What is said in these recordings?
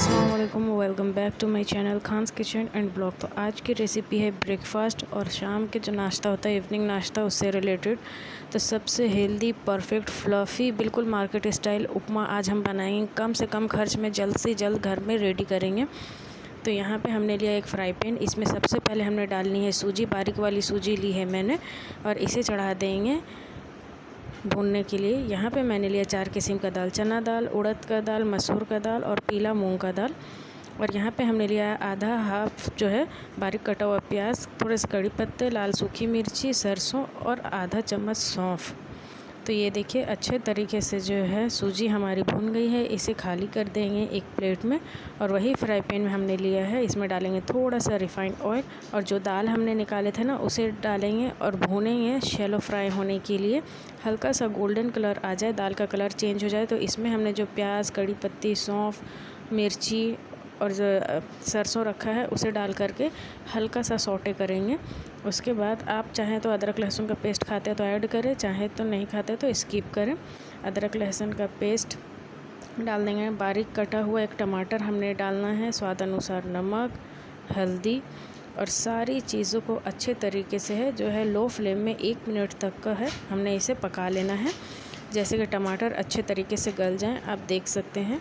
अस्सलाम वालेकुम, welcome back to my channel Khan's kitchen and blog. तो आज की रेसिपी है ब्रेकफास्ट और शाम के जो नाश्ता होता है, इवनिंग नाश्ता, उससे रिलेटेड। तो सबसे हेल्दी, परफेक्ट, फ्लफ़ी, बिल्कुल मार्केट स्टाइल उपमा आज हम बनाएंगे। कम से कम खर्च में जल्द से जल्द घर में रेडी करेंगे। तो यहाँ पे हमने लिया एक फ्राई पैन। इसमें सबसे पहले हमने डालनी है सूजी, बारीक वाली सूजी ली है मैंने, और इसे चढ़ा देंगे भूनने के लिए। यहाँ पे मैंने लिया 4 किस्म का दाल, चना दाल, उड़द का दाल, मसूर का दाल और पीला मूंग का दाल। और यहाँ पे हमने लिया आधा हाफ जो है बारीक कटा हुआ प्याज, थोड़े से कड़ी पत्ते, लाल सूखी मिर्ची, सरसों और आधा चम्मच सौंफ। तो ये देखिए अच्छे तरीके से जो है सूजी हमारी भून गई है। इसे खाली कर देंगे एक प्लेट में, और वही फ्राई पैन में हमने लिया है, इसमें डालेंगे थोड़ा सा रिफाइंड ऑयल, और जो दाल हमने निकाले थे ना उसे डालेंगे और भूनेंगे शैलो फ्राई होने के लिए। हल्का सा गोल्डन कलर आ जाए, दाल का कलर चेंज हो जाए, तो इसमें हमने जो प्याज, कड़ी पत्ती, सौंफ, मिर्ची और जो सरसों रखा है उसे डाल करके हल्का सा सौटे करेंगे। उसके बाद आप चाहें तो अदरक लहसुन का पेस्ट खाते हैं तो ऐड करें, चाहे तो नहीं खाते तो स्किप करें। अदरक लहसुन का पेस्ट डाल देंगे। बारीक कटा हुआ एक टमाटर हमने डालना है, स्वाद अनुसार नमक, हल्दी, और सारी चीज़ों को अच्छे तरीके से है जो है लो फ्लेम में 1 मिनट तक का है हमने इसे पका लेना है। जैसे कि टमाटर अच्छे तरीके से गल जाएं, आप देख सकते हैं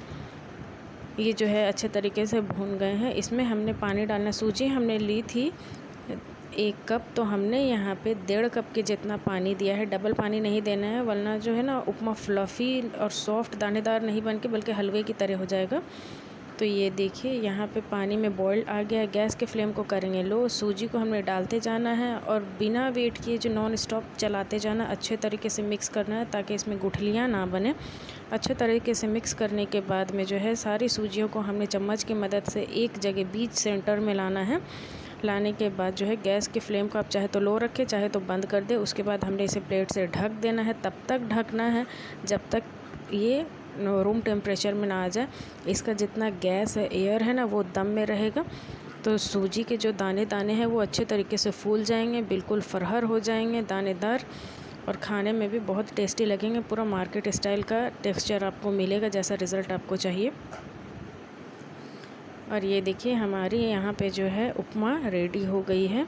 ये जो है अच्छे तरीके से भून गए हैं। इसमें हमने पानी डालना। सूजी हमने ली थी 1 कप, तो हमने यहाँ पे 1.5 कप के जितना पानी दिया है। डबल पानी नहीं देना है, वरना जो है ना उपमा फ्लफ़ी और सॉफ्ट दानेदार नहीं बन के बल्कि हलवे की तरह हो जाएगा। तो ये देखिए यहाँ पे पानी में बॉयल आ गया है। गैस के फ्लेम को करेंगे लो। सूजी को हमने डालते जाना है और बिना वेट किए जो नॉन स्टॉप चलाते जाना, अच्छे तरीके से मिक्स करना है ताकि इसमें गुठलियाँ ना बने। अच्छे तरीके से मिक्स करने के बाद में जो है सारी सूजियों को हमने चम्मच की मदद से एक जगह बीच सेंटर में लाना है। लाने के बाद जो है गैस के फ्लेम को आप चाहे तो लो रखें, चाहे तो बंद कर दे। उसके बाद हमने इसे प्लेट से ढक देना है। तब तक ढकना है जब तक ये रूम टेम्परेचर में ना आ जाए। इसका जितना गैस है, एयर है ना, वो दम में रहेगा, तो सूजी के जो दाने दाने हैं वो अच्छे तरीके से फूल जाएंगे, बिल्कुल फरहर हो जाएंगे, दानेदार, और खाने में भी बहुत टेस्टी लगेंगे। पूरा मार्केट स्टाइल का टेक्सचर आपको मिलेगा जैसा रिज़ल्ट आपको चाहिए। और ये देखिए हमारी यहाँ पे जो है उपमा रेडी हो गई है।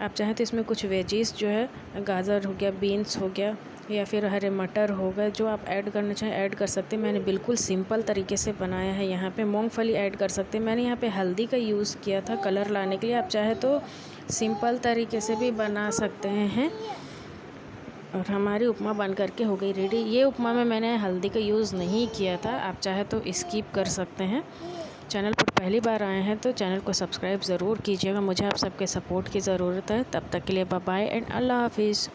आप चाहें तो इसमें कुछ वेजीज जो है गाजर हो गया, बीन्स हो गया, या फिर हरे मटर हो गए, जो आप ऐड करना चाहें ऐड कर सकते हैं। मैंने बिल्कुल सिंपल तरीके से बनाया है। यहाँ पे मूंगफली ऐड कर सकते हैं। मैंने यहाँ पे हल्दी का यूज़ किया था कलर लाने के लिए। आप चाहे तो सिंपल तरीके से भी बना सकते हैं। और हमारी उपमा बन करके हो गई रेडी। ये उपमा में मैंने हल्दी का यूज़ नहीं किया था, आप चाहे तो स्किप कर सकते हैं। चैनल पर पहली बार आए हैं तो चैनल को सब्सक्राइब ज़रूर कीजिएगा। मुझे आप सबके सपोर्ट की ज़रूरत है। तब तक के लिए बाय बाय एंड अल्लाह हाफिज़।